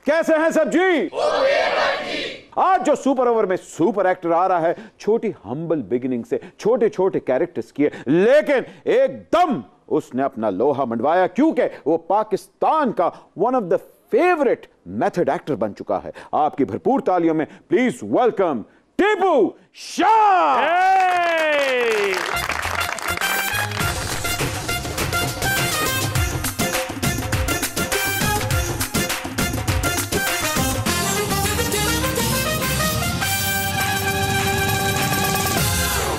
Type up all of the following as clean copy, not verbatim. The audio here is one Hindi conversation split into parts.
कैसे हैं सब जी? आज जो सुपर ओवर में सुपर एक्टर आ रहा है, छोटी हम्बल बिगिनिंग से छोटे छोटे कैरेक्टर्स किए, लेकिन एकदम उसने अपना लोहा मनवाया, क्योंकि वो पाकिस्तान का one of the favourite method actor बन चुका है। आपकी भरपूर तालियों में प्लीज वेलकम टीपू शाह।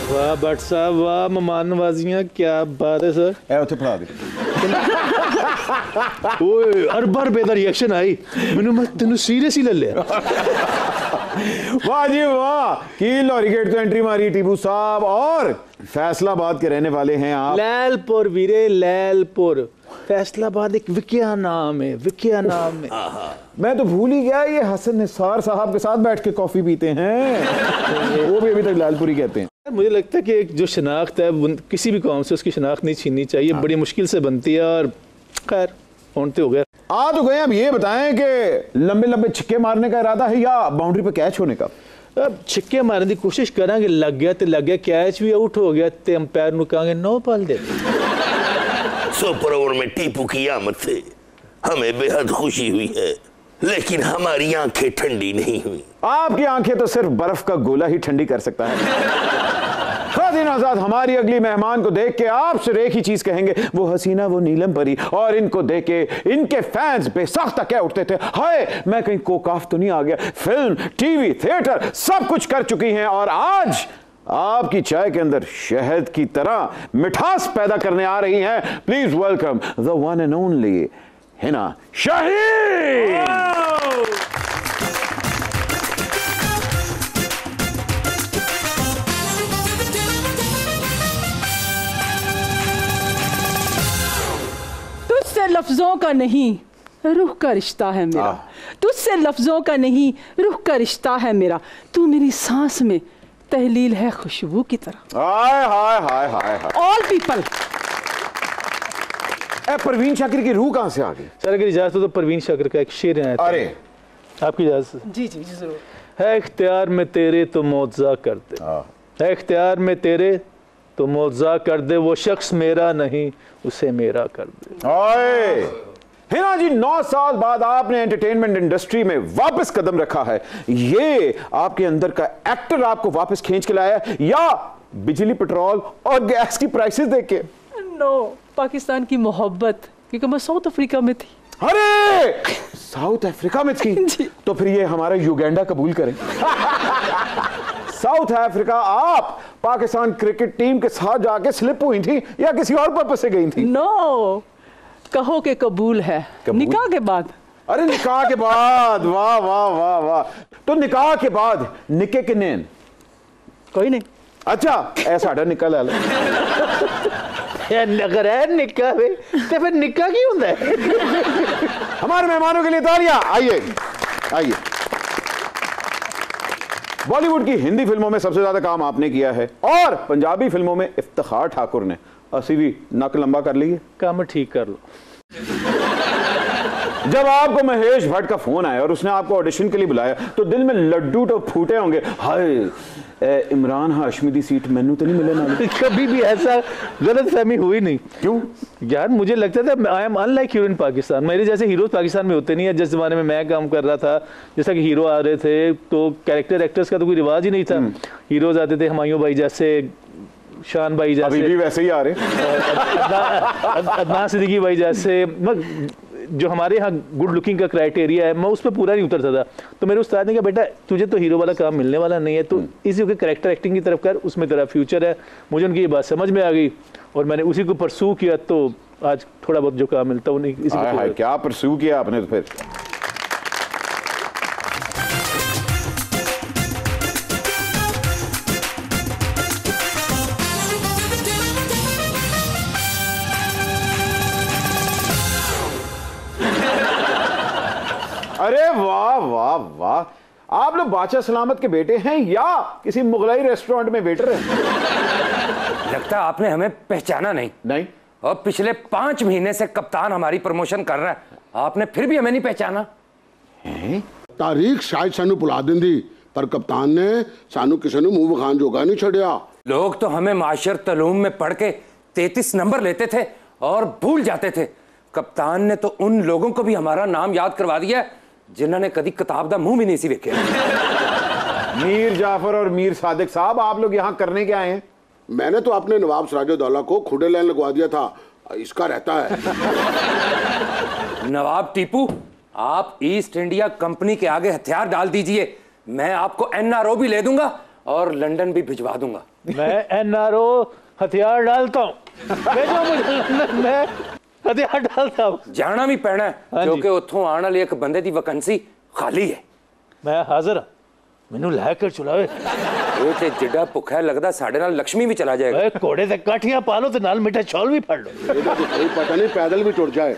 वाह भट्ट साहब, वाह मेहमान नवाजियां, क्या बात है सर। ए उठे फड़ा दे। ओए अरबर बेदा रिएक्शन आई मैंने, मैं तेन सीरियस ही ले लिया। वाह जी वाह, की लॉरी गेट तो एंट्री मारी टीपू साहब। और फैसलाबाद के रहने वाले हैं आप? लैलपुर वीरे, लैलपुर। फैसलाबाद एक विकिया नाम है, विकिया नाम है। मैं तो भूल ही गया, ये हसन निसार साहब के साथ बैठ के कॉफी पीते हैं। वो भी अभी तक लालपुरी कहते हैं। मुझे लगता है कि एक जो शनाख्त है किसी भी कौम से, उसकी शनाख्त नहीं छीननी चाहिए। बड़ी मुश्किल से बनती है और खैर होते हो गया। आ तो गए। अब ये बताएं कि लंबे लंबे छिक्के मारने का इरादा है या बाउंड्री पे कैच होने का? अब छिक्के मारने की कोशिश करांगे, लग गया तो लग गया, कैच भी आउट हो गया तो अंपायर को कहेंगे नो पाल दे। सुपर ओवर में टीपू की आमद से हमें बेहद खुशी हुई है, लेकिन हमारी आंखें ठंडी नहीं हुई। आपकी आंखें तो सिर्फ बर्फ का गोला ही ठंडी कर सकता है। खादिन आजाद हमारी अगली मेहमान को देख के आप सिर्फ एक ही चीज कहेंगे, वो हसीना, वो नीलम परी। और इनको देख के इनके फैंस बेसाख्ता क्या उठते थे, हाय मैं कहीं कोकाफ तो नहीं आ गया। फिल्म, टीवी, थिएटर सब कुछ कर चुकी हैं और आज आपकी चाय के अंदर शहद की तरह मिठास पैदा करने आ रही हैं। Please welcome the one and only Hina Shaheen. तुझसे लफ्जों का नहीं रूह का रिश्ता है मेरा, तुझसे लफ्जों का नहीं रूह का रिश्ता है मेरा, तू मेरी सांस में तहलील है खुशबू की तरह। Hi hi hi hi hi. All people. Parveen Shakir की रूह कहां से आ गई? सर अगर इजाजत हो तो परवीन शाकिर का एक शेर है। अरे आपकी इजाजत? जी जी जी जरूर। है इख्तियार में तेरे तो मौजा कर दे, है इख्तियार में तेरे तो मौजा कर दे, वो शख्स मेरा नहीं उसे मेरा कर दे। ओए हिना जी, 9 साल बाद आपने एंटरटेनमेंट इंडस्ट्री में वापस कदम रखा है। ये आपके अंदर का एक्टर आपको वापस खींच के लाया या बिजली, पेट्रोल और गैस की प्राइसेस देख के? नो, पाकिस्तान की मोहब्बत, क्योंकि मैं साउथ अफ्रीका में थी। अरे साउथ अफ्रीका में थी? तो फिर ये हमारा युगांडा कबूल करें। साउथ अफ्रीका आप पाकिस्तान क्रिकेट टीम के साथ जाके स्लिप हुई थी या किसी और पर्पस से गई थी? नो, कहो कि कबूल है। निकाह के बाद। अरे निकाह के बाद, वाह वाह वाह वाह। तो निकाह के बाद निके किन्ने? कोई नहीं। अच्छा ऐसा निका ला लो। अगर है निका वे तो फिर निका की होता है। हमारे मेहमानों के लिए तालियां। आइए आइए। बॉलीवुड की हिंदी फिल्मों में सबसे ज्यादा काम आपने किया है और पंजाबी फिल्मों में इफ्तिखार ठाकुर ने असी भी नक लंबा कर ली है। काम ठीक कर लो। जब आपको महेश भट्ट का फोन आया और उसने आपको ऑडिशन के लिए बुलाया तो दिल में लड्डू तो फूटे होंगे, हाय इमरान हाशमी दी सीट मैनू तो नहीं मिले ना। कभी भी ऐसा गलत फहमी हुई नहीं। क्यों यार? मुझे लगता था आई एम अनलाइक हीरो इन पाकिस्तान। मेरे जैसे हीरोज पाकिस्तान में होते नहीं है। जिस जमाने में मैं काम कर रहा था, जैसा कि हीरो आ रहे थे तो कैरेक्टर एक्टर्स का तो कोई रिवाज ही नहीं था। हीरोज आते थे हुमायूं भाई जैसे, शान भाई जैसे, अभी भी वैसे ही आ रहे, अदनान सिद्दीकी भाई जैसे। जो हमारे यहाँ गुड लुकिंग का क्राइटेरिया है, मैं उस पर पूरा नहीं उतरता था। तो मेरे उस्ताद ने कहा बेटा तुझे तो हीरो वाला काम मिलने वाला नहीं है, तो इसी के कैरेक्टर एक्टिंग की तरफ कर, उसमें तेरा फ्यूचर है। मुझे उनकी ये बात समझ में आ गई और मैंने उसी को परसू किया। तो आज थोड़ा बहुत जो काम मिलता है उन्हीं। क्या परसू किया आपने? तो फिर अरे वाह वाह वाह, आप लोग बादशाह सलामत के बेटे हैं या किसी मुगलाई रेस्टोरेंट में वेटर हैं? लगता है आपने हमें पहचाना नहीं। नहीं। और पिछले 5 महीने से कप्तान हमारी प्रमोशन कर रहा है, आपने फिर भी हमें नहीं पहचाना। तारीख शायद सानू भुला देंदी, पर कप्तान ने सानू किसी ने मुंह विखान जोगा नहीं छड़िया। लोग तो हमें माशर तलूम में पढ़ के 33 नंबर लेते थे और भूल जाते थे। कप्तान ने तो उन लोगों को भी हमारा नाम याद करवा दिया जिन्होंने कभी किताब का मुंह भी नहीं सी देखे। मीर जाफर और मीर सादिक साहब, आप लोग यहाँ करने क्या आए हैं? मैंने तो अपने नवाब सिराजुद्दौला को खुडे लाइन लगवा दिया था, इसका रहता है। नवाब टीपू, आप ईस्ट इंडिया कंपनी के आगे हथियार डाल दीजिए, मैं आपको एनआरओ भी ले दूंगा और लंदन भी भिजवा दूंगा। मैं एनआरओ हथियार डालता हूँ, भेजो मुझे लंदन में, हथियार डालता हूँ। जाना भी पैना है क्योंकि उतों आने वाले एक बंदे की वैकेंसी खाली है। मैं हाजिर हाँ, मैनू लैकर चुलावे। ये ते जिड्डा भुखा है, लगदा साडे नाल लक्ष्मी भी चला जाएगा। ए, घोड़े ते काठियां पा लो ते नाल मिठा चौल भी फाड़ लो। तो कोई पता नहीं, पैदल भी टुट जाए।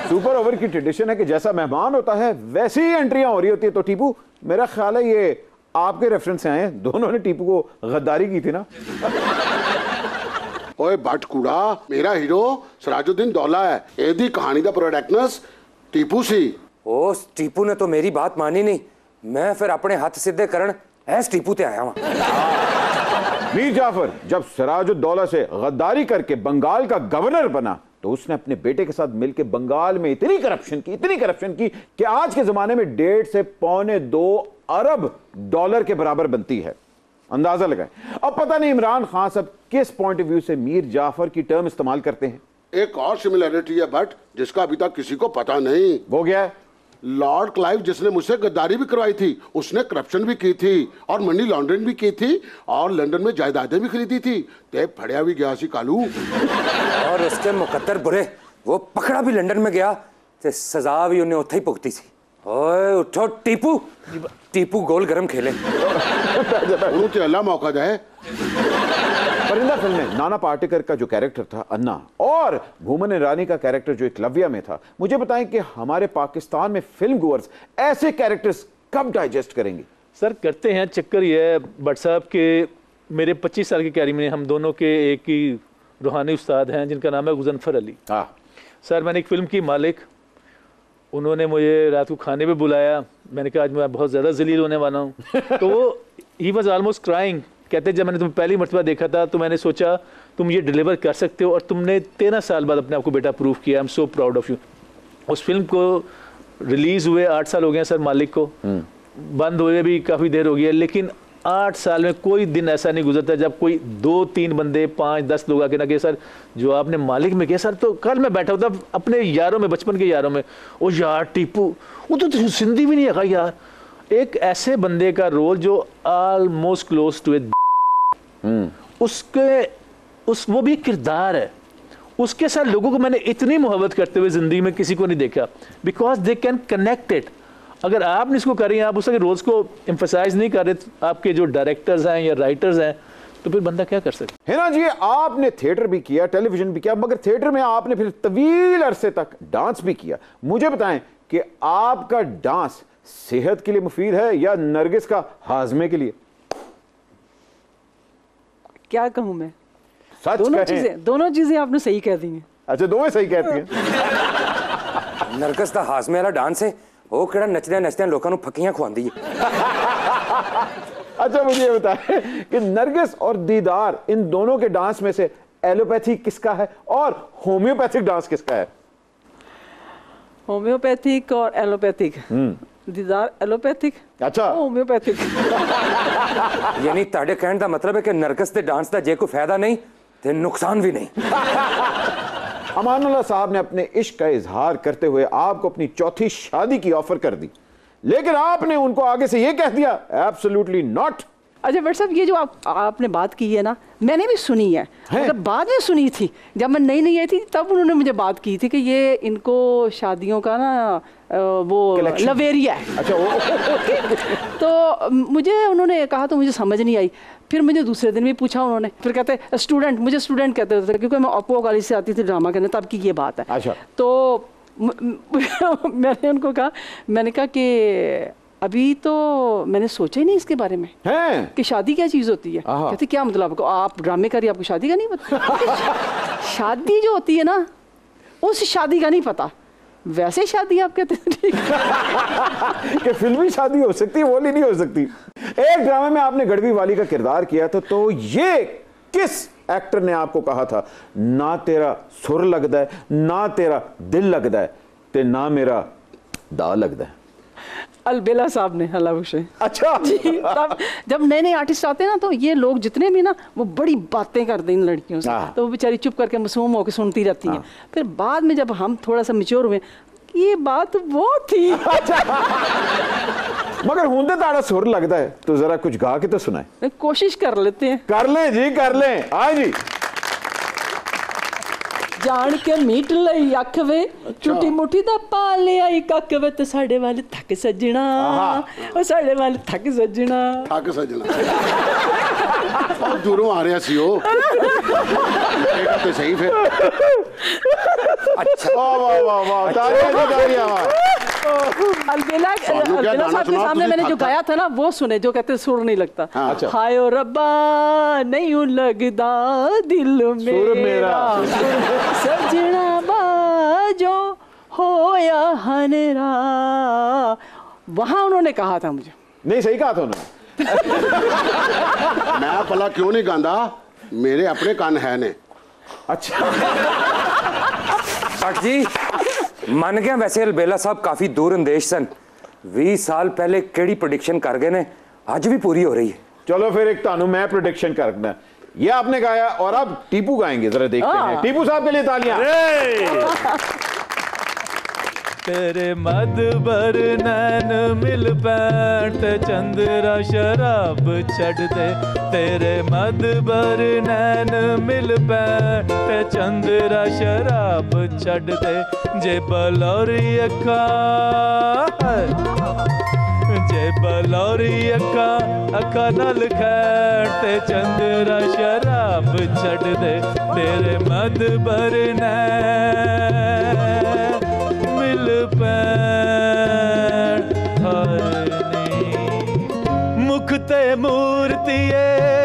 सुपर ओवर की ट्रेडिशन है कि जैसा मेहमान होता है वैसी ही एंट्रियां हो रही होती है। तो टीपू, मेरा ख्याल है ये आपके रेफरेंस से आए हैं, दोनों ने टीपू को गद्दारी की थी ना? ओए बट कूड़ा, मेरा हीरो सिराजुद्दीन दौला है, एदी कहानी दा प्रोडक्टनेस टीपू सी। ओ टीपू ने तो मेरी बात मानी नहीं, मैं फिर अपने हाथ सीधे करन ऐस टीपू ते आया हूं। मीर जाफर जब सिराजुद्दौला से गद्दारी करके बंगाल का गवर्नर बना तो उसने अपने बेटे के साथ मिलकर बंगाल में इतनी करप्शन की कि आज के जमाने में 1.5 से 1.25 अरब डॉलर के बराबर बनती है। अंदाजा लगाएं। अब पता नहीं इमरान खान साहब किस पॉइंट ऑफ व्यू से मीर जाफर की टर्म इस्तेमाल करते हैं। एक और सिमिलरिटी है बट जिसका अभी तक किसी को पता नहीं। वो क्या है? लॉर्ड क्लाइव जिसने मुझसे गद्दारी भी करवाई थी, उसने करप्शन भी की थी और मनी लॉन्ड्रिंग भी की थी और लंदन में जायदादें भी खरीदी थी, ते फड़िया भी गया सी कालू। और उसके मुकद्दर बुरे, वो पकड़ा भी लंदन में गया ते सजा भी उन्हें उत्थे ही भुगती सी। ओए उठो टीपू, टीपू गोल गरम खेले। उन्हें अल्लाह मौका दे। परिंदा फिल्म में नाना पाटेकर का जो कैरेक्टर था अन्ना और भूमन ईरानी का कैरेक्टर जो एकलव्या में था, मुझे बताएं कि हमारे पाकिस्तान में फिल्म गोअर्स ऐसे कैरेक्टर्स कब डाइजेस्ट करेंगे? सर करते हैं, चक्कर ये है भट्ट साहब के मेरे 25 साल की कैरियर में हम दोनों के एक ही रूहानी उस्ताद हैं जिनका नाम है गुज़नफर अली। हाँ सर, मैंने एक फिल्म की मालिक, उन्होंने मुझे रात को खाने पे बुलाया, मैंने कहा आज मैं बहुत ज़्यादा जलील होने वाला हूँ। तो वो ही वॉज ऑलमोस्ट क्राइंग, कहते जब मैंने तुम्हें पहली मरतबा देखा था तो मैंने सोचा तुम ये डिलीवर कर सकते हो और तुमने 13 साल बाद अपने आप को बेटा प्रूव किया, I am so proud of you. उस फिल्म को रिलीज़ हुए 8 साल हो गए सर मालिक को, बंद हुए भी काफ़ी देर हो गई है, लेकिन 8 साल में कोई दिन ऐसा नहीं गुजरता जब कोई 2-3 बंदे 5-10 लोग आके ना कहे सर जो आपने मालिक में किया। सर तो कल मैं बैठा होता अपने यारों में, बचपन के यारों में, ओ यार टीपू वो तो सिंधी भी नहीं है यार। एक ऐसे बंदे का रोल जो ऑलमोस्ट क्लोज टू इट, वो भी किरदार है, उसके साथ लोगों को मैंने इतनी मोहब्बत करते हुए जिंदगी में किसी को नहीं देखा, because they can connect it. अगर आप इसको करें, आप उसके रोल्स को एम्फसाइज नहीं कर रहे, आपके जो डायरेक्टर्स हैं या राइटर्स हैं, तो फिर बंदा क्या कर सकता है ना जी। आपने थिएटर भी किया, टेलीविजन भी किया, मगर थिएटर में आपने फिर तवील अरसे तक डांस भी किया। मुझे बताएं कि आपका डांस सेहत के लिए मुफीद है या नरगिस का हाजमे के लिए? क्या कहूं मैं, सच दोनों चीजें आपने सही कह दी हैं। अच्छा, दोनों सही कहती हैं। नरगिस दा हाजमे वाला डांस है, वो केड़ा नचदे नचदे लोगों को फक्कियां खवांदी है। अच्छा मुझे ये बताएं कि नरगिस और दीदार, इन दोनों के डांस में से एलोपैथी किसका है और होम्योपैथिक डांस किसका है? होम्योपैथिक और एलोपैथिक। दीदार एलोपैथिक, अच्छा होम्योपैथिक। यानी ताड़े कहने का मतलब है कि नरगिस के डांस का जे कोई फायदा नहीं ते नुकसान भी नहीं। अमानुल्लाह साहब ने अपने इश्क का इजहार करते हुए आपको अपनी चौथी शादी की ऑफर कर दी, लेकिन आपने उनको आगे से यह कह दिया एब्सोल्युटली नॉट। अच्छा भट्ट साहब, ये जो आपने बात की है ना, मैंने भी सुनी है, मतलब बाद में सुनी थी, जब मैं नई आई थी तब उन्होंने मुझे बात की थी कि ये इनको शादियों का ना वो लवेरिया है। अच्छा तो मुझे उन्होंने कहा तो मुझे समझ नहीं आई, फिर मुझे दूसरे दिन भी पूछा उन्होंने, फिर कहते स्टूडेंट, मुझे स्टूडेंट कहते थे क्योंकि मैं ओप्पो कॉलेज से आती थी ड्रामा करने, तब की ये बात है। अच्छा। तो मैंने उनको कहा, मैंने कहा कि अभी तो मैंने सोचा ही नहीं इसके बारे में कि शादी क्या चीज़ होती है। कहते क्या मतलब आपको, आप ड्रामे करिए, आपको शादी का नहीं पता? शादी जो होती है ना, उस शादी का नहीं पता वैसे ही शादी आप कहते हैं ठीक कि फिल्मी शादी हो सकती है, बोली नहीं हो सकती। एक ड्रामे में आपने गढ़वी वाली का किरदार किया था, तो ये किस एक्टर ने आपको कहा था ना तेरा सुर लगता है, ना तेरा दिल लगता है, ते ना मेरा दा लगता है? अलबेला साहब ने, अल्लाह बख्शे। अच्छा जी, तब जब नए नए आर्टिस्ट आते हैं ना, तो ये लोग जितने भी ना, वो बड़ी बातें करते हैं इन लड़कियों से, तो वो बेचारी चुप करके मासूम होकर सुनती रहती हैं। फिर बाद में जब हम थोड़ा सा मैच्योर हुए, ये बात वो थी। मगर होंदे ताड़ा सुर लगता है, तो जरा कुछ गा के तो सुनाए। कोशिश कर लेते हैं। कर लें जी, कर लें। हाँ जी। जान के मीट लई अख वे, टूटी मुठी दा पा ले आई कक वे, ते साडे वाले थक सजना, ओ साडे वाले थक सजना, थक सजना। और दूरों आ रहा सी ओ। देखा तो सही फिर। अच्छा, वाह वाह वाह वाह, तालियां जी, तालियां। अलबेला साहब के सामने मैंने जो गाया था ना, वो सुने, जो कहते सुर नहीं लगता। अच्छा। हाय ओ रब्बा नहीं लगदा दिल मेरा, सजना बाजो होया हनेरा। वहां उन्होंने कहा था मुझे। नहीं, सही कहा था उन्होंने। मैं भला क्यों नहीं गांदा, मेरे अपने कान है ने। अच्छा भट्ट जी मन गया, वैसे अलबेला साहब काफी दूर अंदेश सन। 20 साल पहले केड़ी प्रोडिक्शन कर गए ने, आज भी पूरी हो रही है। चलो फिर एक तानू मैं प्रोडिक्शन करना, ये आपने गाया और अब टीपू गाएंगे, जरा देखते हैं। टीपू साहब के लिए तालियां। तेरे मदबर नैन मिल बैठ, चंद्रा शराब छड़ दे। तेरे मदबर नैन मिल बैठ, चंद्रा शराब छड़ दे। जे बलौरी अखा, जे बलौरी अखा अखा नल खैट, चंद्रा शराब छड़ दे। तेरे मदबर नैन मिल पैण, मुख ते मूर्ति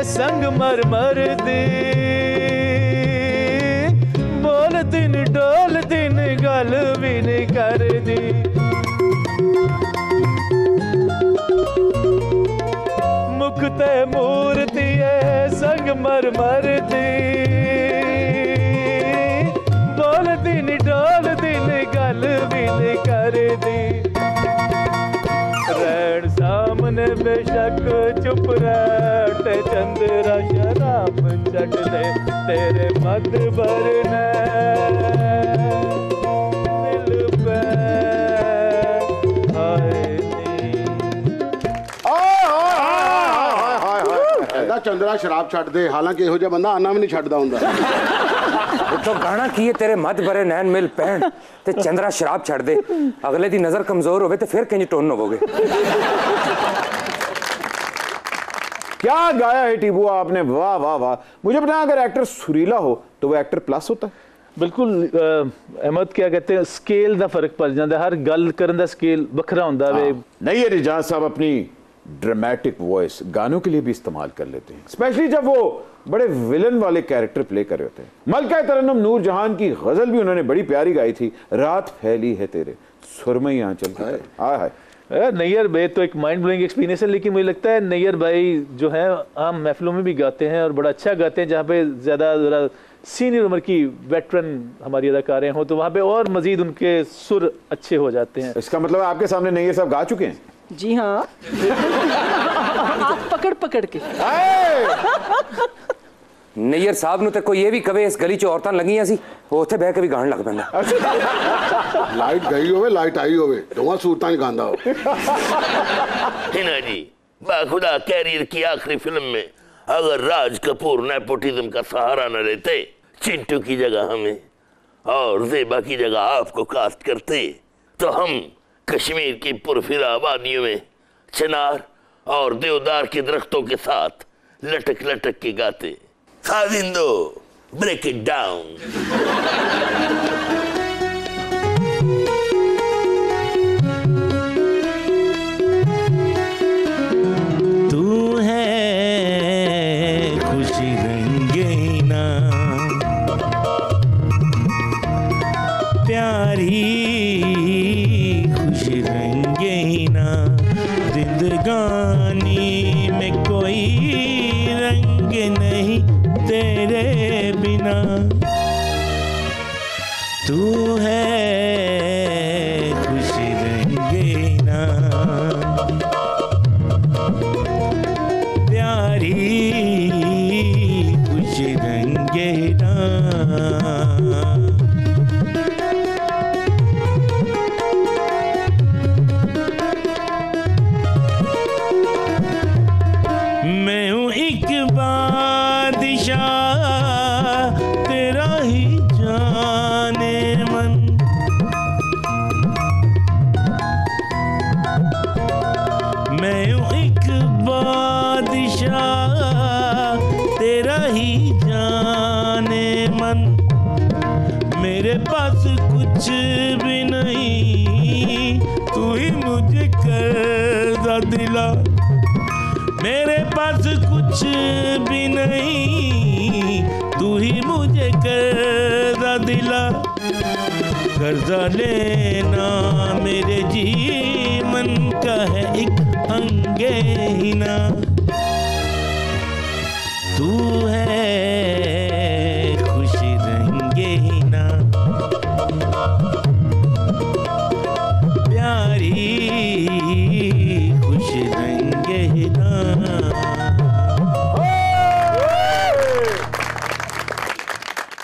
संग मर मर दी, बोल दिन डोल दिन गल भी नहीं कर दी। मुख ते मूर्ति संग मर मर दी, बोल दिन डोल दिन गल भी नहीं कर दी। रैन सामने बेशक चुप रह, चंद्रा शराब छड़ दे। तेरे मदबर ने मिल पैण, चंद्रा शराब छड़ दे, हालांकि इहो जिहा बंदा आना भी नहीं छड्डदा हुंदा। तो गाना की है, तेरे मत भरे नैन मिल पैण ते चंद्रा शराब छड़ दे। अगले दी नजर कमजोर होवे ते फिर किंज टोन होवोगे। क्या गाया है टीपू आपने, वाह वाह वाह। मुझे बताया, अगर एक्टर सुरीला हो तो वो एक्टर प्लस होता है? बिल्कुल अहमद, क्या कहते हैं, स्केल का फर्क पड़ जाता है, हर गल करने का स्केल वखरा होता है। नहीं, रिजाज साहब अपनी ड्रामेटिक वॉइस गानों के लिए भी इस्तेमाल कर लेते हैं, स्पेशली जब वो बड़े विलन वाले कैरेक्टर प्ले कर रहे होते हैं। मलका तरन्नुम नूर जहान की गजल भी उन्होंने बड़ी प्यारी गाई थी, रात फैली है तेरे सुरमई आंचल की। हाय हाय। नैयर भाई तो एक माइंड ब्लोइंग एक्सपीरियंस है, लेकिन मुझे लगता है नैयर भाई जो है आम महफिलों में भी गाते हैं और बड़ा अच्छा गाते हैं। जहाँ पे ज़्यादा ज़रा सीनियर उम्र की वेटरन हमारी अदाकारें हों तो वहाँ पे और मजीद उनके सुर अच्छे हो जाते हैं। इसका मतलब आपके सामने नैयर साहब गा चुके हैं? जी हाँ। पकड़ पकड़ के। नैयर साहब नु ते कोई ये भी कवे इस गली च औरतां लगियां सी, वो उत्थे बह के भी गाण लग पैंदा। लाइट गई होवे लाइट आई होवे, दोवां सूरतां च गांदा हो। हिना जी, बाखुदा कैरियर की आखिरी फिल्म में अगर राज कपूर नेपोटिज्म का सहारा न लेते, चिंटू की जगह हमें और ज़ेबा की जगह आपको कास्ट करते, तो हम कश्मीर की पुरफिरा वादियों में चिनार और देवदार के दरख्तों के साथ लटक लटक के गाते। साजिंदो, ब्रेक इट डाउन। तू है खुशी रंगीना, प्यारी तू है खुश रहेंगे ना प्यारी खुश रहेंगे ना मैं हूँ एक बादशाह तेरा ही जाने मन मैं हूँ एक बादशाह तेरा ही जाने मन मेरे पास कुछ भी नहीं तू ही मुझे कर्जा दिला मेरे पास कुछ भी नहीं तू ही मुझे कर्जा दिला कर्जा लेना मेरे जीवन का है एक अंगीना तू है खुश रहेंगे ना प्यारी खुश रहेंगे ना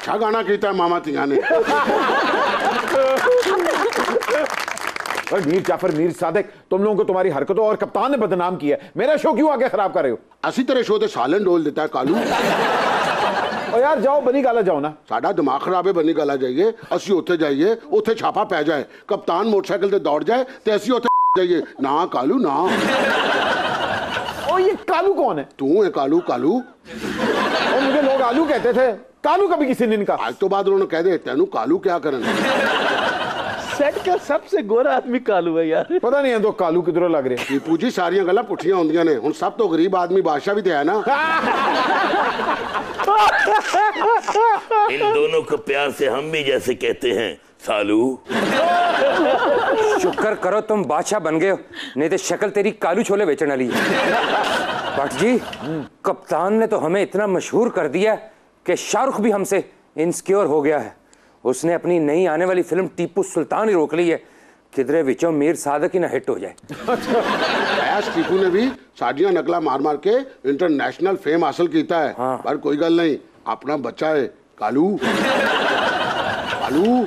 क्या गाना कहता है मामा तिंगा ने मीर जाफर मीर सादिक तुम लोगों को तुम्हारी हरकतों और कप्तान ने बदनाम किया मेरा शो क्यों आगे खराब कर रहे हो असी तेरे शो ते सालन डोल देता है कालू और यार जाओ बनी गाला जाओ ना साडा दिमाग खराब है बनी गला जाइए असी उत्थे जाइए उत्थे छापा पै जाए कप्तान मोटरसाइकिल ते दौड़ जाए ते असी उत्थे जाइए ना कालू ना ओ ये कालू कौन है तू है कालू कालू और मुझे लोग आलू कहते थे कालू कभी किसी ने नहीं कहा आज तो बाद उन्होंने कह दे तेनू कालू क्या करन सेट का सबसे गोरा आदमी कालू है यार पता नहीं है तो कालू किधरों लग रहे टीपू जी सारियां गल्लां पुठियां होंदियां ने हुण सब तो गरीब आदमी बादशाह भी ते है ना इन दोनों को प्यार से हम भी जैसे कहते हैं सालू शुक्र करो तुम बादशाह बन गए हो नहीं तो शक्ल तेरी कालू छोले बेचने वाली है भट्ट जी कप्तान ने तो हमें इतना मशहूर कर दिया कि शाहरुख भी हमसे इनसिक्योर हो गया है उसने अपनी नई आने वाली फिल्म टीपू सुल्तान ही रोक ली है किधरे विचों मीर सादिक ही ना हिट हो जाए ऐस टीपू ने भी साड़ियां नकला मार मार के इंटरनेशनल फेम हासिल कीता है हाँ। पर कोई गल नहीं अपना बच्चा है कालू कालू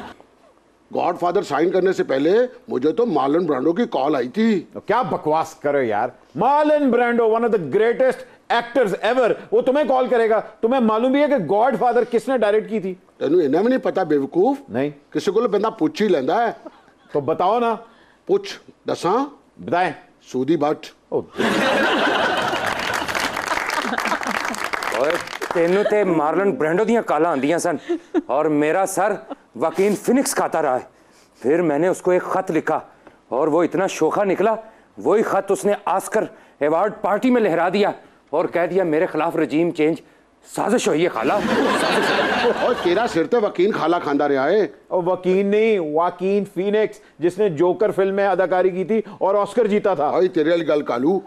गॉडफादर साइन करने से पहले मुझे तो मार्लन ब्रांडो की कॉल आई थी तो क्या बकवास करो यार Marlon Brando one of the greatest actors ever वो तुम्हें कॉल करेगा तुम्हें मालूम भी है कि गॉडफादर किसने डायरेक्ट की थी तेनू इन्हें भी नहीं पता बेवकूफ नहीं किसी को बंदा पुछ ही लेंदा है तो बताओ ना पुछ दसा बताएं सूदी भट्ट और तेनू ते मार्लन ब्रांडो दियां काला आंदियां सन और मेरा सर वकील फिनिक्स खाता रहा है फिर मैंने उसको एक खत लिखा और वो इतना शोखा निकला वही खत उसने आस्कर अवार्ड पार्टी में लहरा दिया और कह दिया मेरे खिलाफ रजीम चेंज साजिश हुई है खाला और तेरा सिर ते वकील खाला खांदा रहा है और वकील नहीं वाकीन फीनिक्स जिसने जोकर फिल्म में अदाकारी की थी और ऑस्कर जीता था भाई तेरे वाली गल कालू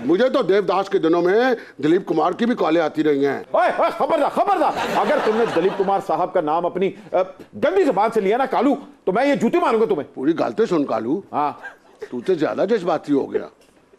मुझे तो देवदास के दिनों में दिलीप कुमार की भी कॉलें आती रही हैं ओए ओए खबरदार खबरदार अगर तुमने दिलीप कुमार साहब का नाम अपनी गंदी जुबान से लिया ना कालू तो मैं ये जूती मारूंगा तुम्हें पूरी गलते सुन कालू हाँ तू तो ज्यादा जज्बाती हो गया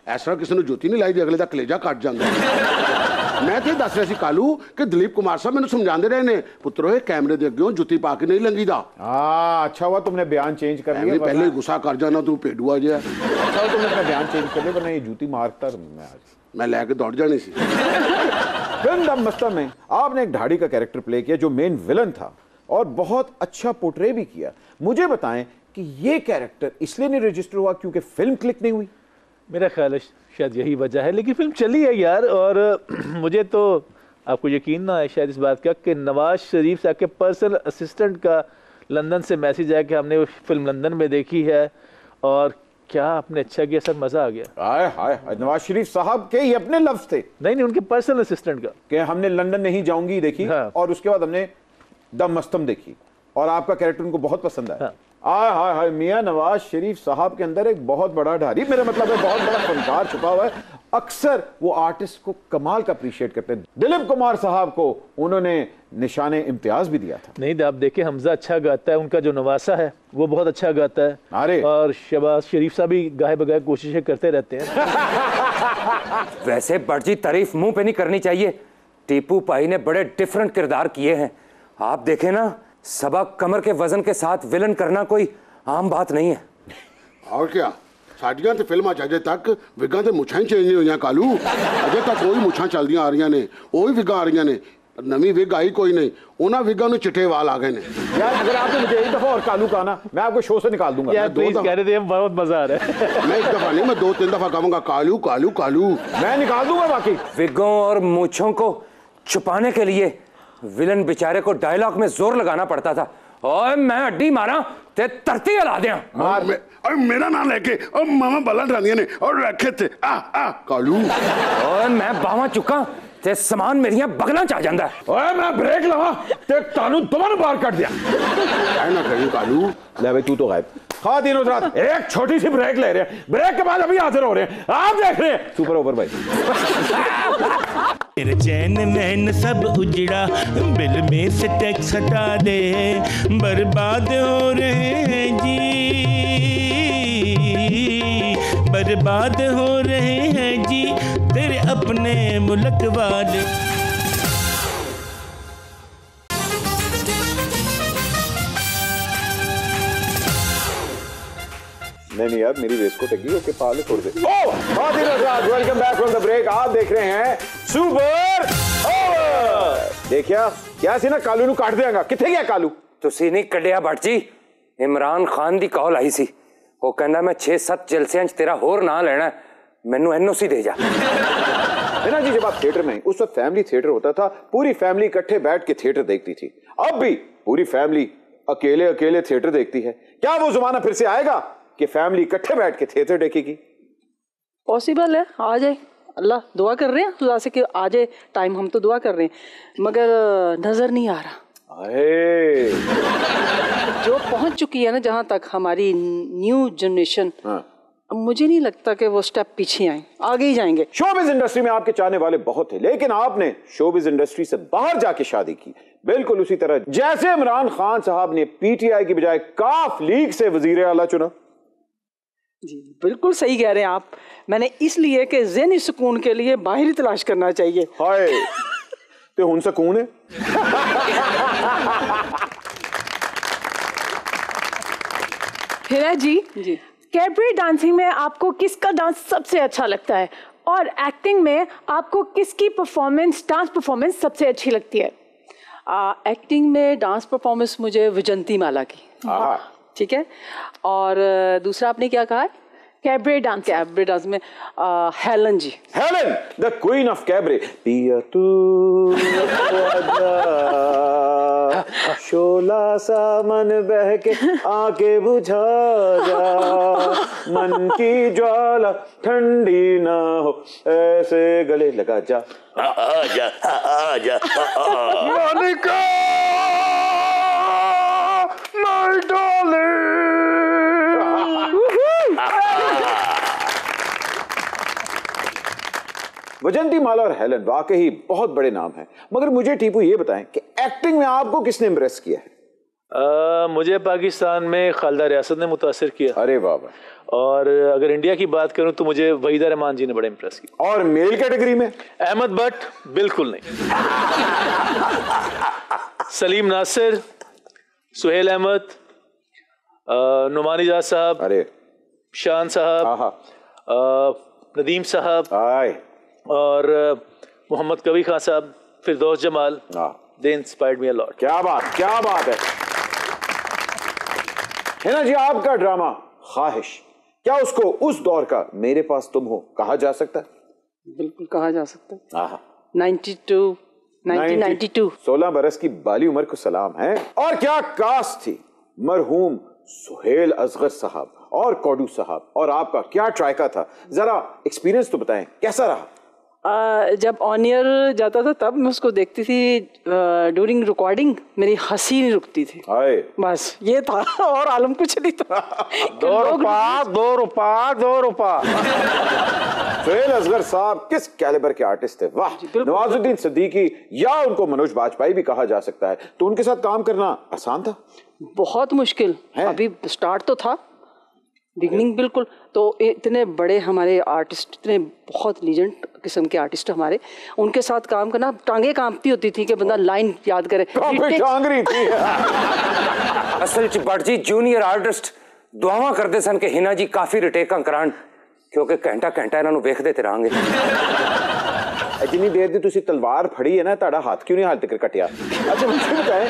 ऐसा किसी ने जूती नहीं लाई दी अगले का कलेजा काट जाता मैं तो दस रहा सी कालू कि दिलीप कुमार साहब मैंने समझाते रहे ने पुत्रो ये कैमरे दे अगे जुत्ती पा के नहीं लंगी दा अच्छा हुआ तुमने बयान चेंज कर लिया पहले ही गुस्सा कर जाना तू पेडुआ जिहा अच्छा हुआ तुमने अपना बयान चेंज कर लिया वरना ये जूती मारता मैं आज मैं लैके दौड़ जानी सी फिल्म दम मस्ता में आपने एक ढाड़ी का कैरेक्टर प्ले किया जो मेन विलन था और बहुत अच्छा पोर्ट्रे भी किया मुझे बताएं कि ये कैरेक्टर इसलिए नहीं रजिस्टर हुआ क्योंकि फिल्म क्लिक नहीं हुई मेरा ख्याल है शायद यही वजह है लेकिन फिल्म चली है यार और मुझे तो आपको यकीन ना है शायद इस बात का कि नवाज शरीफ साहब के पर्सनल असिस्टेंट का लंदन से मैसेज आया कि हमने वो फिल्म लंदन में देखी है और क्या आपने अच्छा किया सर मजा आ गया हाय हाय नवाज शरीफ साहब के ये अपने लफ्ज थे नहीं उनके पर्सनल असिस्टेंट का कि हमने लंदन नहीं जाऊंगी देखी हाँ। और उसके बाद हमने दम मस्तम देखी और आपका कैरेक्टर उनको बहुत पसंद आया हाँ। हाय हाय हाय मियां नवाज शरीफ साहब के अंदर एक बहुत बड़ा ढारी मेरा मतलब है बहुत बड़ा फनकार छुपा हुआ है अक्सर वो आर्टिस्ट को कमाल का अप्रिशिएट करते हैं। दिलीप कुमार साहब को उन्होंने निशाने इम्तियाज भी दिया था। नहीं आप देखिए, हमजा अच्छा गाता है, उनका जो नवासा है वो बहुत अच्छा गाता है। अरे और शहबाज शरीफ साहब भी गाए बगाए कोशिशें करते रहते हैं। वैसे बड़जी तारीफ मुंह पे नहीं करनी चाहिए, टीपू भाई ने बड़े डिफरेंट किरदार किए हैं। आप देखें ना, सबा कमर के वजन के साथ विलन करना कोई आम बात नहीं है। और क्या, साडियां ते फिल्मां अजे तक विगां ते मुछां ही चेंज नहीं हुई कालू। अजे तक कोई मुछां चलदियां आ रही ने, वही विगां आ रही ने, नवी विग आई कोई नहीं। उन्हां विगां नूं चिट्टे वाल आ गए ने। यार अगर आपने मुझे एक दफा और कालू कहा ना, मैं आपको शो से निकाल दूंगा। यार प्लीज कह रहे थे, बहुत मजा आ रहा है। मैं एक दफा नहीं, मैं 2-3 दफा कहूंगा कालू कालू कालू, मैं निकाल दूंगा। बाकी विगों और मूछों को छुपाने के लिए विलन बेचारे को डायलॉग में जोर लगाना पड़ता था। और मैं अड्डी मारा ते तरती हिला दिया। और मेरा नाम लेके और मामा बल्ला डालियां ने और रखे थे आ कालू। और मैं बावा चुका ते समान मेरियां बगलां च आ जांदा है। ओए मैं ब्रेक लगा ते तानू दोबारा बाहर कर दिया। है ना कहीं कालू। ले भाई तू तो गायब। खादिन हज़रात एक छोटी सी ब्रेक ले रहे हैं, ब्रेक के बाद अभी हाजिर हो रहे हैं। आप देख रहे हैं सुपर ओवर भाई। तेरे चैन मैन सब उजड़ा, बिल में से टैक्स हटा दे, बर्बाद हो रहे हैं जी, बर्बाद हो रहे हैं जी तेरे अपने मुल्क वाले। नहीं यार, मेरी रेस को टगी ओके पाले छोड़ दे। Welcome back from the break. आप देख रहे हैं सुपर ओवर। देखिया क्या सी ना कालू नु काट देगा। किथे गया कालू? तुसी नहीं कढ़िया भट्ट जी, इमरान खान दी कॉल आई सी। वो कहंदा मैं 6-7 जलसियां तेरा होर ना लेना, मैनू एनओसी दे जा। ना जी, जब आप थिएटर में, उस वक्त फैमिली थिएटर होता था, पूरी फैमिली इकट्ठे बैठ के थिएटर देखती थी। अब भी पूरी फैमिली अकेले अकेले थिएटर देखती है। क्या वो जमाना फिर से आएगा कि फैमिली इकट्ठे बैठ के थिएटर देखेगी? पॉसिबल है, आ जाए। अल्लाह दुआ कर रहे हैं खुदा से कि आ जाए टाइम, हम तो दुआ कर रहे हैं, मगर नजर नहीं आ रहा। जो पहुंच चुकी है ना जहां तक हमारी न्यू जनरेशन, मुझे नहीं लगता कि वो स्टेप पीछे आए, आगे ही जाएंगे। शोबिज इंडस्ट्री में आपके चाहने वाले बहुत थे, लेकिन आपने शोबिज इंडस्ट्री से बाहर जाके शादी की, बिल्कुल उसी तरह जैसे इमरान खान साहब ने पीटीआई की बजाय काफ लीग से वजीर आला चुना। जी बिल्कुल सही कह रहे हैं आप। मैंने इसलिए कि ज़हनी सुकून के लिए बाहरी तलाश करना चाहिए। हाय तो हुन सुकून है। हिरा जी, कैबरे डांसिंग में आपको किसका डांस सबसे अच्छा लगता है, और एक्टिंग में आपको किसकी डांस परफॉर्मेंस सबसे अच्छी लगती है? एक्टिंग में डांस परफॉर्मेंस मुझे विजंती माला की, ठीक है। और दूसरा आपने क्या कहा? Cabaret dance. कैबरे डांस में Helen ji, Helen the queen of cabaret. पिया तू शोला सा मन बह के आके बुझा जा, मन की ज्वाला ठंडी ना हो ऐसे गले लगा जा। आजा आजा मोनिका माय डार्लिंग। वजंती माला और हेलन वाकई बहुत बड़े नाम हैं, मगर मुझे टीपू ये बताएं कि एक्टिंग में आपको किसने इम्प्रेस किया है? मुझे पाकिस्तान में खालिदा रियासत ने मुतासिर किया। अरे वाह वाह। और अगर इंडिया की बात करूं तो मुझे वहीदा रहमान जी ने बड़ा इम्प्रेस किया। और मेल कैटेगरी में? अहमद भट्ट बिल्कुल नहीं। सलीम नासिर, सुहेल अहमद, नुमान इजाज साहब, अरे शान साहब, नदीम साहब, और मोहम्मद कबीर खान साहब, फिरदौस जमाल, दे इंस्पायर्ड मी अ लॉट। क्या बात है ना जी। आपका ड्रामा ख्वाहिश, क्या उसको उस दौर का मेरे पास तुम हो कहा जा सकता है? बिल्कुल कहा जा सकता है। 1992 16 बरस की बाली उम्र को सलाम है। और क्या कास्ट थी, मरहूम सुहेल असगर साहब और कौडू साहब, और आपका क्या ट्रायका था। जरा एक्सपीरियंस तो बताएं, कैसा रहा? जब ऑन ईयर जाता था तब मैं उसको देखती थी, ड्यूरिंग रिकॉर्डिंग मेरी हंसी नहीं रुकती थी। बस ये था और आलम कुछ नहीं था। 2 रुपया। सुहेल असगर साहब किस कैलिबर के आर्टिस्ट थे, वाह। नवाजुद्दीन सिद्दीकी या उनको मनोज बाजपेयी भी कहा जा सकता है, तो उनके साथ काम करना आसान था? बहुत मुश्किल है। अभी स्टार्ट तो था, बिगनिंग बिल्कुल। तो इतने बड़े हमारे आर्टिस्ट, इतने बहुत लीजेंड किस्म के आर्टिस्ट हमारे, उनके साथ काम करना, टांगे कांपती होती थी कि बंदा लाइन याद करे। टांग रही थी। असल च बट जी जूनियर आर्टिस्ट दुआवां करते सन कि हिना जी काफी रिटेकां करान, क्योंकि घंटा घंटा इन्हां नूं वेखदे ते रहांगे। जितनी देर दी तुसी तलवार फड़ी है ना, ताड़ा हाथ क्यों नहीं हाल तक कटिया? अच्छा मुझे बताएं,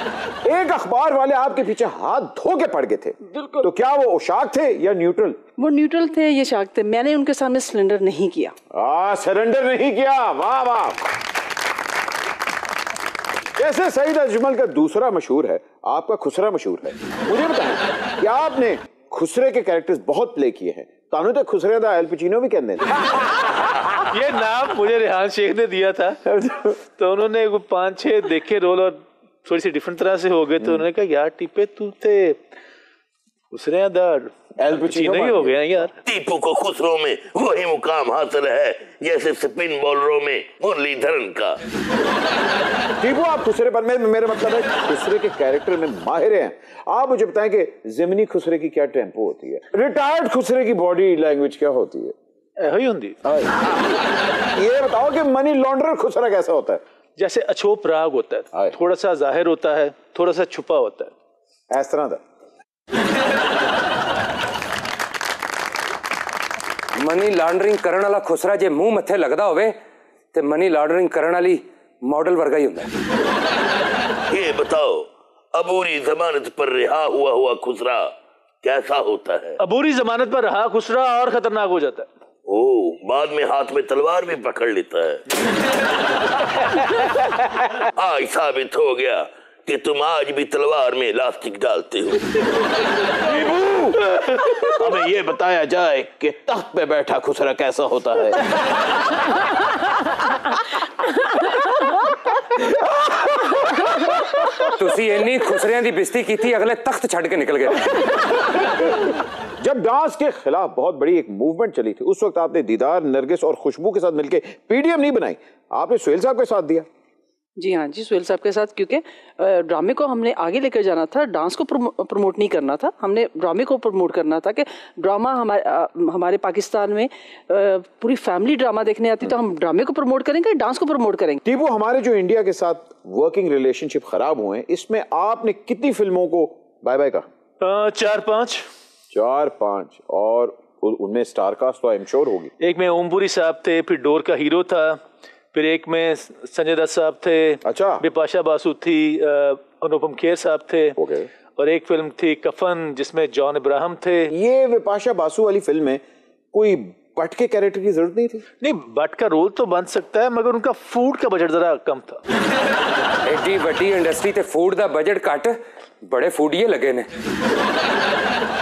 एक अखबार वाले आपके पीछे हाथ धो के पड़ गए थे, तो क्या वो ओशाक थे या न्यूट्रल? वो न्यूट्रल थे, ये शाक थे। मैंने उनके सामने सरेंडर नहीं किया। सरेंडर नहीं किया, वाह वाह। जैसे सईद अजमल का दूसरा मशहूर है, आपका खुसरा मशहूर है। मुझे बताएं, क्या आपने खुसरे के कैरेक्टर्स बहुत प्ले किए हैं? तानू तो खुसरे दा एल पचिनो भी कहते हैं। ये नाम मुझे रेहान शेख ने दिया था, तो उन्होंने 5-6 देखे रोल और थोड़ी सी डिफरेंट तरह से हो गए, तो उन्होंने कहा यार टीपे तू थे खुसरे दा एल पचिनो ही हो गया यार। टीपू को खुसरों में वही मुकाम हासिल है जैसे स्पिन बॉलरों में मुरलीधरन का। टीपू आप खुसरे पर में, मेरा मतलब है खुसरे के कैरेक्टर में माहिर हैं। आप मुझे बताएं कि ज़मीनी खुसरे की क्या टेम्पो होती है, रिटायर्ड खुसरे की बॉडी लैंग्वेज क्या होती है? यही होती। ये बताओ कि मनी लॉन्ड्रर खुसरा कैसा होता है? जैसे अछोप राग होता है, थोड़ा सा जाहिर होता है, थोड़ा सा छुपा होता है, इस तरह का। मनी लॉन्ड्रिंग करने वाला खुसरा जे मुंह मथे लगदा होवे ते मनी लॉन्ड्रिंग करने वाली मॉडल वर्गा ही होता है। ये बताओ, अबूरी जमानत पर रिहा हुआ खुसरा कैसा होता है? अबूरी जमानत पर रहा खुसरा और खतरनाक हो जाता है। ओ, बाद में हाथ में तलवार भी पकड़ लेता है। आज साबित हो गया कि तुम आज भी तलवार में इलास्टिक डालते हो। हमें ये बताया जाए कि तख्त पे बैठा खुसरा कैसा होता है? तुसी इन्नी खुसरियां दी बिस्ती की थी, अगले तख्त छड़ के निकल गए। जब डांस के खिलाफ बहुत बड़ी एक मूवमेंट चली थी, उस वक्त आपने दीदार, नरगिस और खुशबू के साथ मिलकर पीडीएम नहीं बनाई, आपने सुहेल साहब के साथ दिया। जी हाँ जी, सुहेल साहब के साथ, क्योंकि ड्रामे को हमने आगे लेकर जाना था, डांस को प्रमोट नहीं करना था, हमने ड्रामे को प्रमोट करना था। कि ड्रामा हमारे पाकिस्तान में पूरी फैमिली ड्रामा देखने आती, तो हम ड्रामे को प्रमोट करेंगे, डांस को प्रमोट करेंगे। टीपू, हमारे जो इंडिया के साथ वर्किंग रिलेशनशिप खराब हुए हैं, इसमें आपने कितनी फिल्मों को बाय बाय कहा? 4-5। और उनमें स्टार कास्ट तो आई एम श्योर होगी। एक में ओमपुरी साहब थे, फिर डोर का हीरो था, फिर एक में संजय दत्त साहब थे, अच्छा, बिपाशा बासु थी, अनुपम खेर साहब थे, और एक फिल्म थी कफन जिसमें जॉन इब्राहिम थे। ये विपाशा बासु वाली फिल्म में कोई बट के कैरेक्टर की जरूरत नहीं थी? नहीं, बट का रोल तो बन सकता है, मगर उनका फूड का बजट जरा कम था। एडी बड़ी इंडस्ट्री ते फूड दा बजट घट, बड़े फूडिये लगे ने।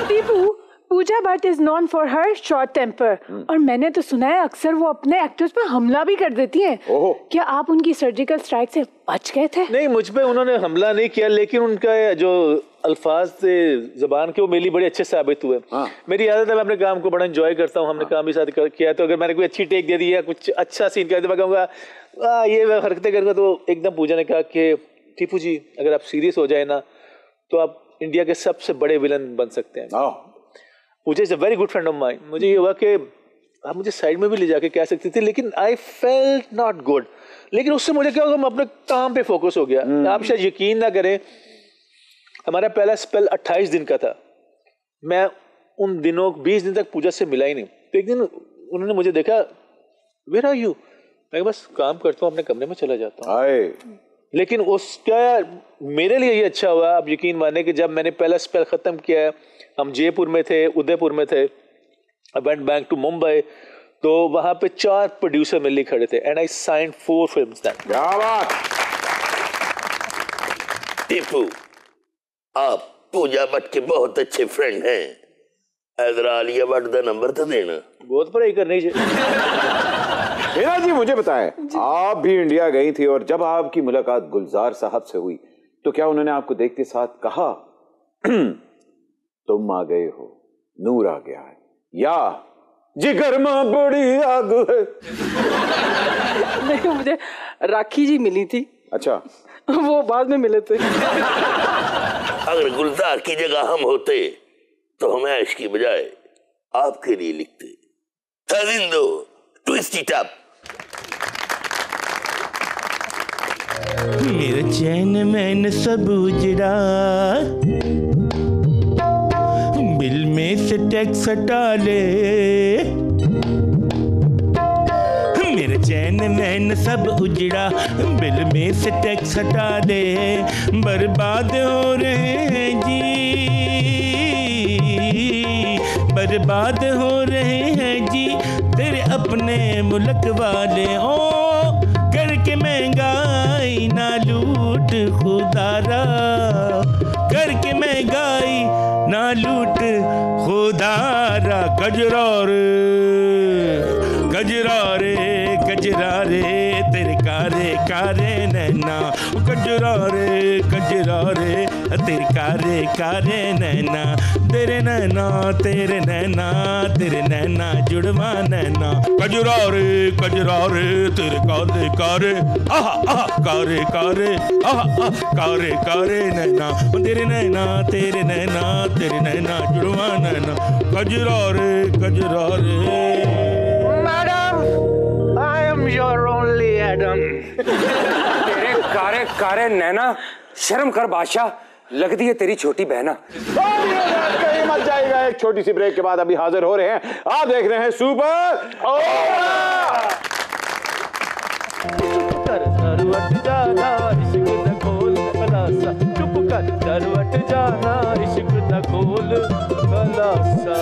Tipu, Pooja Bhatt is known for her short temper, और मैंने तो सुना है अक्सर वो अपने एक्टर्स पर हमला भी कर देती हैं। क्या आप उनकी सर्जिकल स्ट्राइक से बच गए थे? नहीं, मुझ पे उन्होंने हमला नहीं किया, लेकिन उनका जो अल्फाज थे जबान के, वो मेरे लिए बड़े अच्छे साबित हुए। मेरी आदत है, मैं अपने काम को बड़ा एंजॉय करता हूँ, हमने काम भी साथ किया, तो अगर मैंने कोई अच्छी टेक दे दी या कुछ अच्छा सीन कर दिया, मैं कहूँगा ये हरकतें करूँगा, तो एकदम पूजा ने कहा कि टीपू जी, अगर आप सीरियस हो जाए ना, तो आप इंडिया के सबसे बड़े विलन बन सकते हैं। Pooja is a very good friend of mine. मुझे ये हुआ कि आप मुझे साइड में भी ले जाके कह सकती थी, लेकिन आई फेल्ट नॉट गुड। लेकिन उससे मुझे क्या होगा, मैं अपने काम पे फोकस हो गया। आप शायद यकीन ना करें, हमारा पहला स्पेल 28 दिन का था। मैं उन दिनों 20 दिन तक पूजा से मिला ही नहीं। तो एक दिन उन्होंने मुझे देखा, वेयर आर यू? मैं बस काम करता हूँ, अपने कमरे में चला जाता हूँ। लेकिन उसका मेरे लिए ये अच्छा हुआ, आप यकीन माने कि जब मैंने पहला स्पेल खत्म किया, हम जयपुर में थे, उदयपुर में थे, I went back to Mumbai, तो वहां पे 4 प्रोड्यूसर मिलकर खड़े थे, and I signed 4 films that. क्या बात! टीपू, आप पूजा भट्ट के बहुत अच्छे फ्रेंड हैं। आलिया भट्ट का नंबर तो देना। बहुत पढ़ाई करनी चाहिए। हिना जी मुझे बताएं, आप भी इंडिया गई थी और जब आपकी मुलाकात गुलजार साहब से हुई तो क्या उन्होंने आपको देखते साथ कहा तुम आ गए हो, नूर आ गया है, या जिगर में बड़ी आग है? नहीं, मुझे राखी जी मिली थी। अच्छा, वो बाद में मिले थे। अगर गुलजार की जगह हम होते तो हम ऐश की बजाय आपके लिए लिखते दो ट्विस्ट इट अप। मेरा चैन मैन सब उजड़ा, बिल में से टैक्स हटा ले। मेरा चैन मैन सब उजड़ा, बिल में से टैक्स हटा दे। बर्बाद हो रहे हैं जी, बर्बाद हो रहे हैं जी तेरे अपने मुल्क वाले। ओ करके महंगाई ना लूट खुदारा, करके महंगाई ना लूट खुदारा। गजरा रे गजरा रे गजरा रे तेरे कारे कारे नैना। गजरा रे तेरे कारे कारे नैना। तेरे नैना तेरे नैना तेरे नैना जुड़वा नैना। गजरा रे तेरे कारे कारे आह आह कारे कारे आह आह कारे कारे नैना। तेरे नैना तेरे नैना तेरे नैना जुड़वा नैना। गजरा रे madam, I am your only Adam. तेरे कारे कारे नैना, शर्म कर बादशाह, लगती है तेरी छोटी बहना। कहीं मत जाएगा। एक छोटी सी ब्रेक के बाद अभी हाजिर हो रहे हैं। आप देख रहे हैं सुपर ओवरा। दरवट जाना इश्क न खोल खलासा, चुप कर दरवट जाना इश्क न खोल खलासा।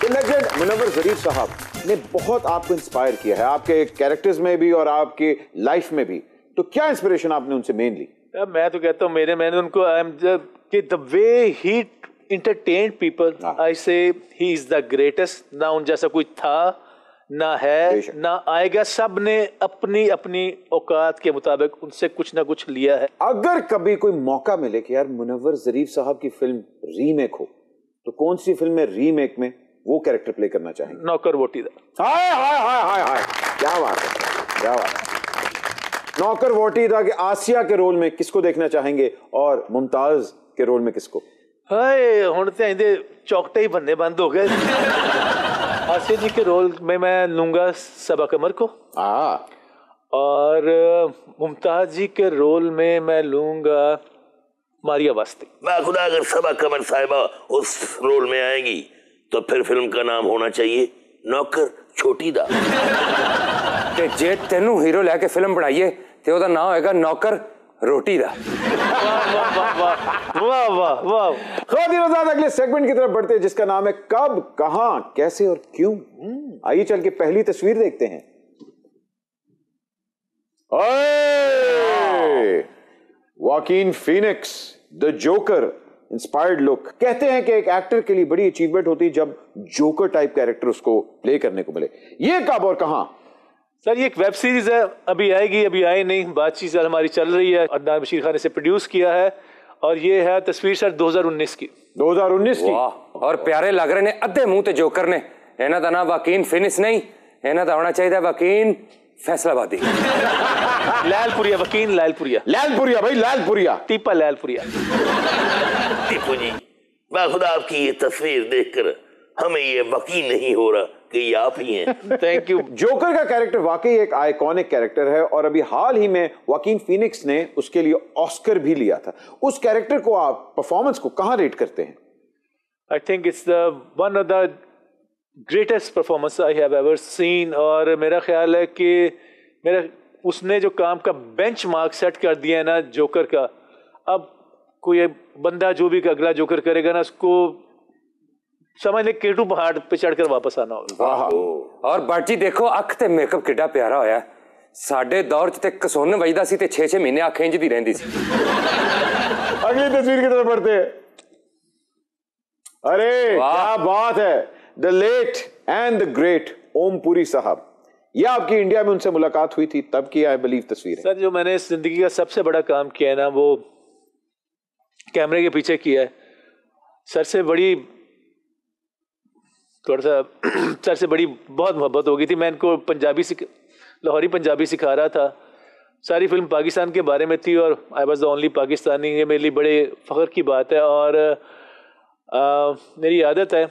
लेजेंड मुनव्वर ज़रीफ साहब ने बहुत आपको इंस्पायर किया है, आपके कैरेक्टर्स में भी और आपके लाइफ में भी। तो क्या इंस्पिरेशन आपने उनसे मेन ली? मैं तो कहता हूँ मैंने उनको the way he entertained people, I say he is the greatest। ना उन जैसा कोई था, ना है, ना आएगा। सब ने अपनी अपनी औकात के मुताबिक उनसे कुछ ना कुछ लिया है। अगर कभी कोई मौका मिले कि यार मुनव्वर ज़रीफ साहब की फिल्म रीमेक हो, तो कौन सी फिल्म में रीमेक में वो कैरेक्टर प्ले करना चाहेंगे? नौकर वोटीदा। हाय हाय हाय हाय हाय, क्या बात है, क्या बात है। नौकर वोटीदा के आसिया के रोल में किसको देखना चाहेंगे और मुमताज के रोल में किसको? हाय हुण ते इंदे चौकटे ही बनने बंद हो गए। आसिया जी के रोल में मैं लूंगा सबा कमर को, और मुमताज जी के रोल में मैं लूंगा मारिया वास्ती। खुदा अगर सबा कमर साहिबा उस रोल में आएंगी तो फिर फिल्म का नाम होना चाहिए नौकर छोटी दा। ते जे तेनू हीरो लेके फिल्म बनाइए ते ओदा नाम होएगा नौकर रोटी दा। वाह वाह वाह। ख़वातीन अगले सेगमेंट की तरफ बढ़ते हैं जिसका नाम है कब, कहां, कैसे और क्यों। आइए चल के पहली तस्वीर देखते हैं। वाकीन Phoenix the joker inspired look. कहते हैं कि एक एक्टर के लिए बड़ी अचीवमेंट होती है जब जोकर टाइप कैरेक्टर उसको प्ले करने को मिले। ये कब और कहां? सर ये एक वेब सीरीज है, अभी आएगी, अभी आई नहीं, बातचीत हमारी चल रही है। अदनान बशीर खान ने इसे प्रोड्यूस किया है और ये है तस्वीर सर 2019 की। 2019 की। और प्यारे लग रहे ने अद्धे मुंह ते जोकर ने। इन्हां दा नाम वाकीन फिनिक्स नहीं, इन्हां दा होना चाहिए वाकीन फैसलाबादी। लालपुरिया, वकील लालपुरिया। लालपुरिया भाई, लालपुरिया, टीपा लालपुरिया। टीपू जी, खुदा आपकी ये तस्वीर देखकर हमें ये यकीन नहीं हो रहा कि ये आप ही हैं। Thank you. जोकर का कैरेक्टर वाकई एक आइकॉनिक कैरेक्टर है और अभी हाल ही में वाकीन फीनिक्स ने उसके लिए ऑस्कर भी लिया था। उस कैरेक्टर को आप परफॉर्मेंस को कहां रेट करते हैं? I think it's one of the greatest performance I have ever seen. और मेरा ख्याल है कि मेरा उसने जो काम का बेंचमार्क सेट कर दिया है ना जोकर का, अब कोई बंदा जो भी अगला जोकर करेगा ना उसको समझ ले केटू पहाड़ पे चढ़कर वापस आना होगा। और बाजी देखो अख ते मेकअप किड्डा प्यारा होया। साडे दौर च ते कसुन वजदा सी ते 6-6 महीने अख इंजदी रहंदी सी। अगली तस्वीर की तरफ बढ़ते हैं। अरे क्या बात है, the late and the great Om Puri साहब। ये आपकी इंडिया में उनसे मुलाकात हुई थी तब की आई बिलीव तस्वीर है? सर जो मैंने जिंदगी का सबसे बड़ा काम किया है ना वो कैमरे के पीछे किया है। सर से बड़ी थोड़ा सा सर से बड़ी बहुत मोहब्बत हो गई थी। मैं इनको लाहौरी पंजाबी सिखा रहा था। सारी फिल्म पाकिस्तान के बारे में थी और I was the only Pakistani. ये मेरे लिए बड़े फ़ख्र की बात है। और मेरी आदत है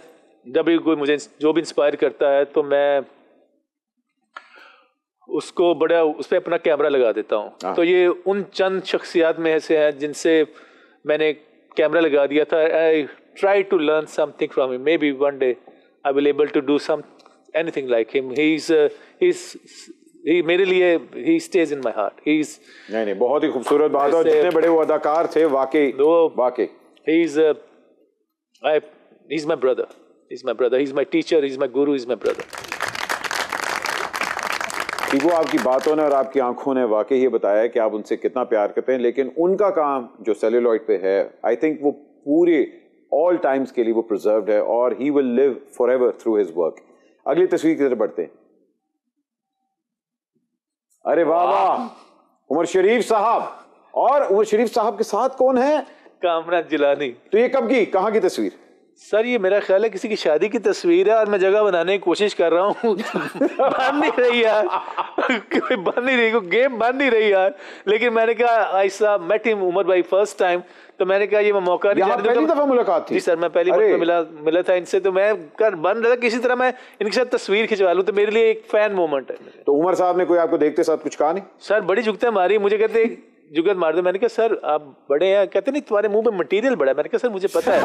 जब भी कोई मुझे जो भी इंस्पायर करता है तो मैं उसको बड़ा उस पर अपना कैमरा लगा देता हूँ। तो ये उन चंद शख्सियात में से हैं जिनसे मैंने कैमरा लगा दिया था। I try to learn something from him, maybe one day I will able to do some anything like him. He मेरे लिए he stays in my heart. He is नहीं बहुत ही खूबसूरत बात है। जितने बड़े वो अदाकार थे वाकई he is my brother, he is my teacher, he is my Guru, he is my brother. वो आपकी बातों ने और आपकी आंखों ने वाकई ये बताया कि आप उनसे कितना प्यार करते हैं। लेकिन उनका काम जो सेल्यूलॉइड पे है, आई थिंक वो पूरे ऑल टाइम्स के लिए वो प्रिजर्व्ड है और he will live forever through his work. अगली तस्वीर की तरफ बढ़ते हैं। अरे वाह वाह, उमर शरीफ साहब। और उमर शरीफ साहब के साथ कौन है? कामरान जिलानी। तो ये कब की, कहाँ की तस्वीर? सर ये मेरा ख्याल है किसी की शादी की तस्वीर है और मैं जगह बनाने की कोशिश कर रहा हूँ। बन नहीं रही यार, बन नहीं रही, गेम बन नहीं रही यार। लेकिन मैंने कहा ऐसा मेट हिम उमर भाई फर्स्ट टाइम, तो मैंने कहा ये मैं मौका नहीं जाने दूंगा। पहली दफा मुलाकात थी? जी सर, मैं पहली बार मिला था इनसे। तो मैं बन रहा था किसी तरह मैं इनके साथ तस्वीर खिंचवा लूँ, तो मेरे लिए एक फैन मोमेंट है। तो उमर साहब ने कोई आपको देखते साथ कुछ कहा नहीं? सर बड़ी जुगतें मारी, मुझे कहते जुगत मार दो। मैंने कहा सर आप बड़े हैं। कहते नहीं तुम्हारे मुंह पे मटेरियल बड़ा है। मैंने कहा सर मुझे पता है।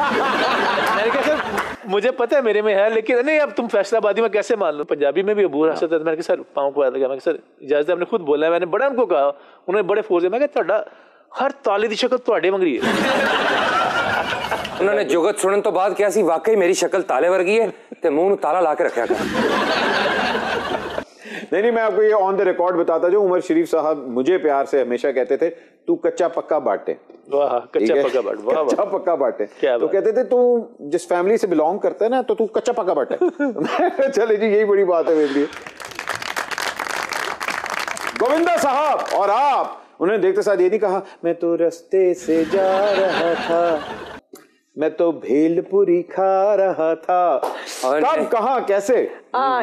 मैंने कहा सर मुझे पता है मेरे में है, लेकिन नहीं अब तुम फैसलाबादी में कैसे मान लो। पंजाबी में भी अबू हसन था। मैंने कहा सर पाँव को लगा। मैंने कहा सर इजाजत, आपने खुद बोला है। मैंने बड़ा उनको कहा, उन्होंने बड़े फोर्स। मैं कहा हर ताले की शक्ल ਤੁਹਾਡੇ मंग रही है। उन्होंने जुगत सुनने तो बाद क्या सी वाकई मेरी शक्ल ताले वर्गी है ते मुंह नु ताला ला के रखा कर। नहीं मैं आपको ये ऑन द रिकॉर्ड बताता जो उमर शरीफ साहब मुझे प्यार से हमेशा कहते थे तू कच्चा पक्का बांटे। वाह कच्चा पक्का बांटे, वाह कच्चा पक्का बांटे। तो कहते थे तू जिस फैमिली से बिलोंग करता है ना तो तू कच्चा पक्का बांटे। चले जी यही बड़ी बात है मेरे लिए। गोविंदा साहब और आप, उन्होंने देखते साथ ये नहीं कहा मैं तो रास्ते से जा रहा था, मैं तो भेलपुरी खा रहा था। कब कहाँ कैसे?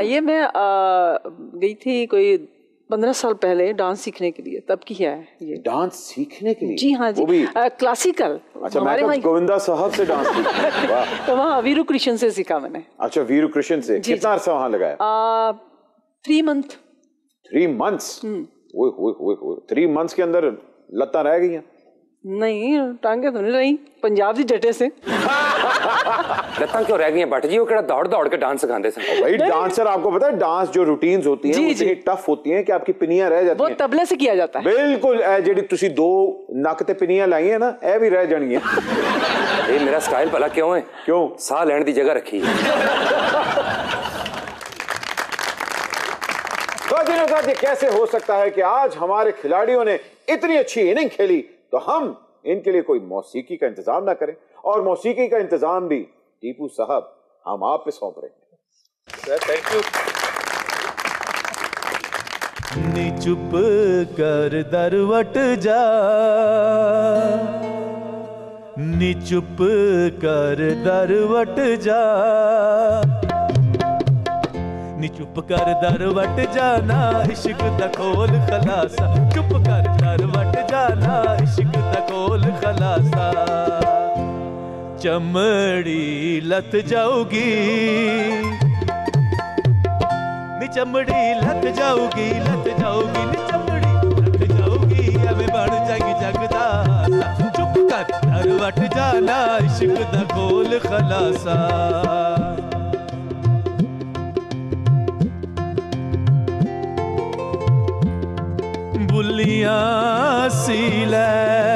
ये मैं गई थी कोई 15 साल पहले डांस सीखने के लिए, तब की है ये। डांस सीखने के लिए? जी हाँ जी, क्लासिकल। अच्छा मैं गोविंदा साहब से डांस सीखा। तो वहाँ वीरू कृष्ण से सीखा मैंने। अच्छा वीरू कृष्ण से। कितना अरसा वहाँ लगाया? 3 मंथ। 3 months? 3 months के अंदर लत्ता रह गई हैं? नहीं टांगे तो नहीं रही, पंजाब की जटे से। लत्ता क्यों रह गई हैं भट्ट जी? वो केड़ा दौड़ दौड़ के डांस सिखाते थे भाई। डांसर आपको पता है डांस जो रूटीन्स होती हैं वो इतनी टफ होती हैं कि आपकी पिनियां रह जाती हैं। वो तबले से किया जाता है। बिल्कुल जेडी तुसी 2 नक ते पिनियां लाई है ना ए भी रह जानी है। ये मेरा स्टाइल भला क्यों है? क्यों? साह लेने की जगह रखी है। ये कैसे हो सकता है कि आज हमारे खिलाड़ियों ने इतनी अच्छी इनिंग खेली तो हम इनके लिए कोई मौसीकी का इंतजाम ना करें? और मौसीकी का इंतजाम भी टीपू साहब हम आप पे सौंप रहे हैं। Thank you. नी चुप कर दरवट जा, नी चुप कर दरवट जा, नी चुप कर दरवट जाना इश्क दा खोल खलासा, चुप कर दरवट जाना इश्क दा खोल खलासा। चमड़ी लत जाऊगी, नी चमड़ी लत जाऊगी, लत जाऊगी, नी चमड़ी लत जाऊगी, एवें बन जाएगी जगदा। चुप कर दरवट जाना इश्क दा खोल खलासा। बुलियां सी लै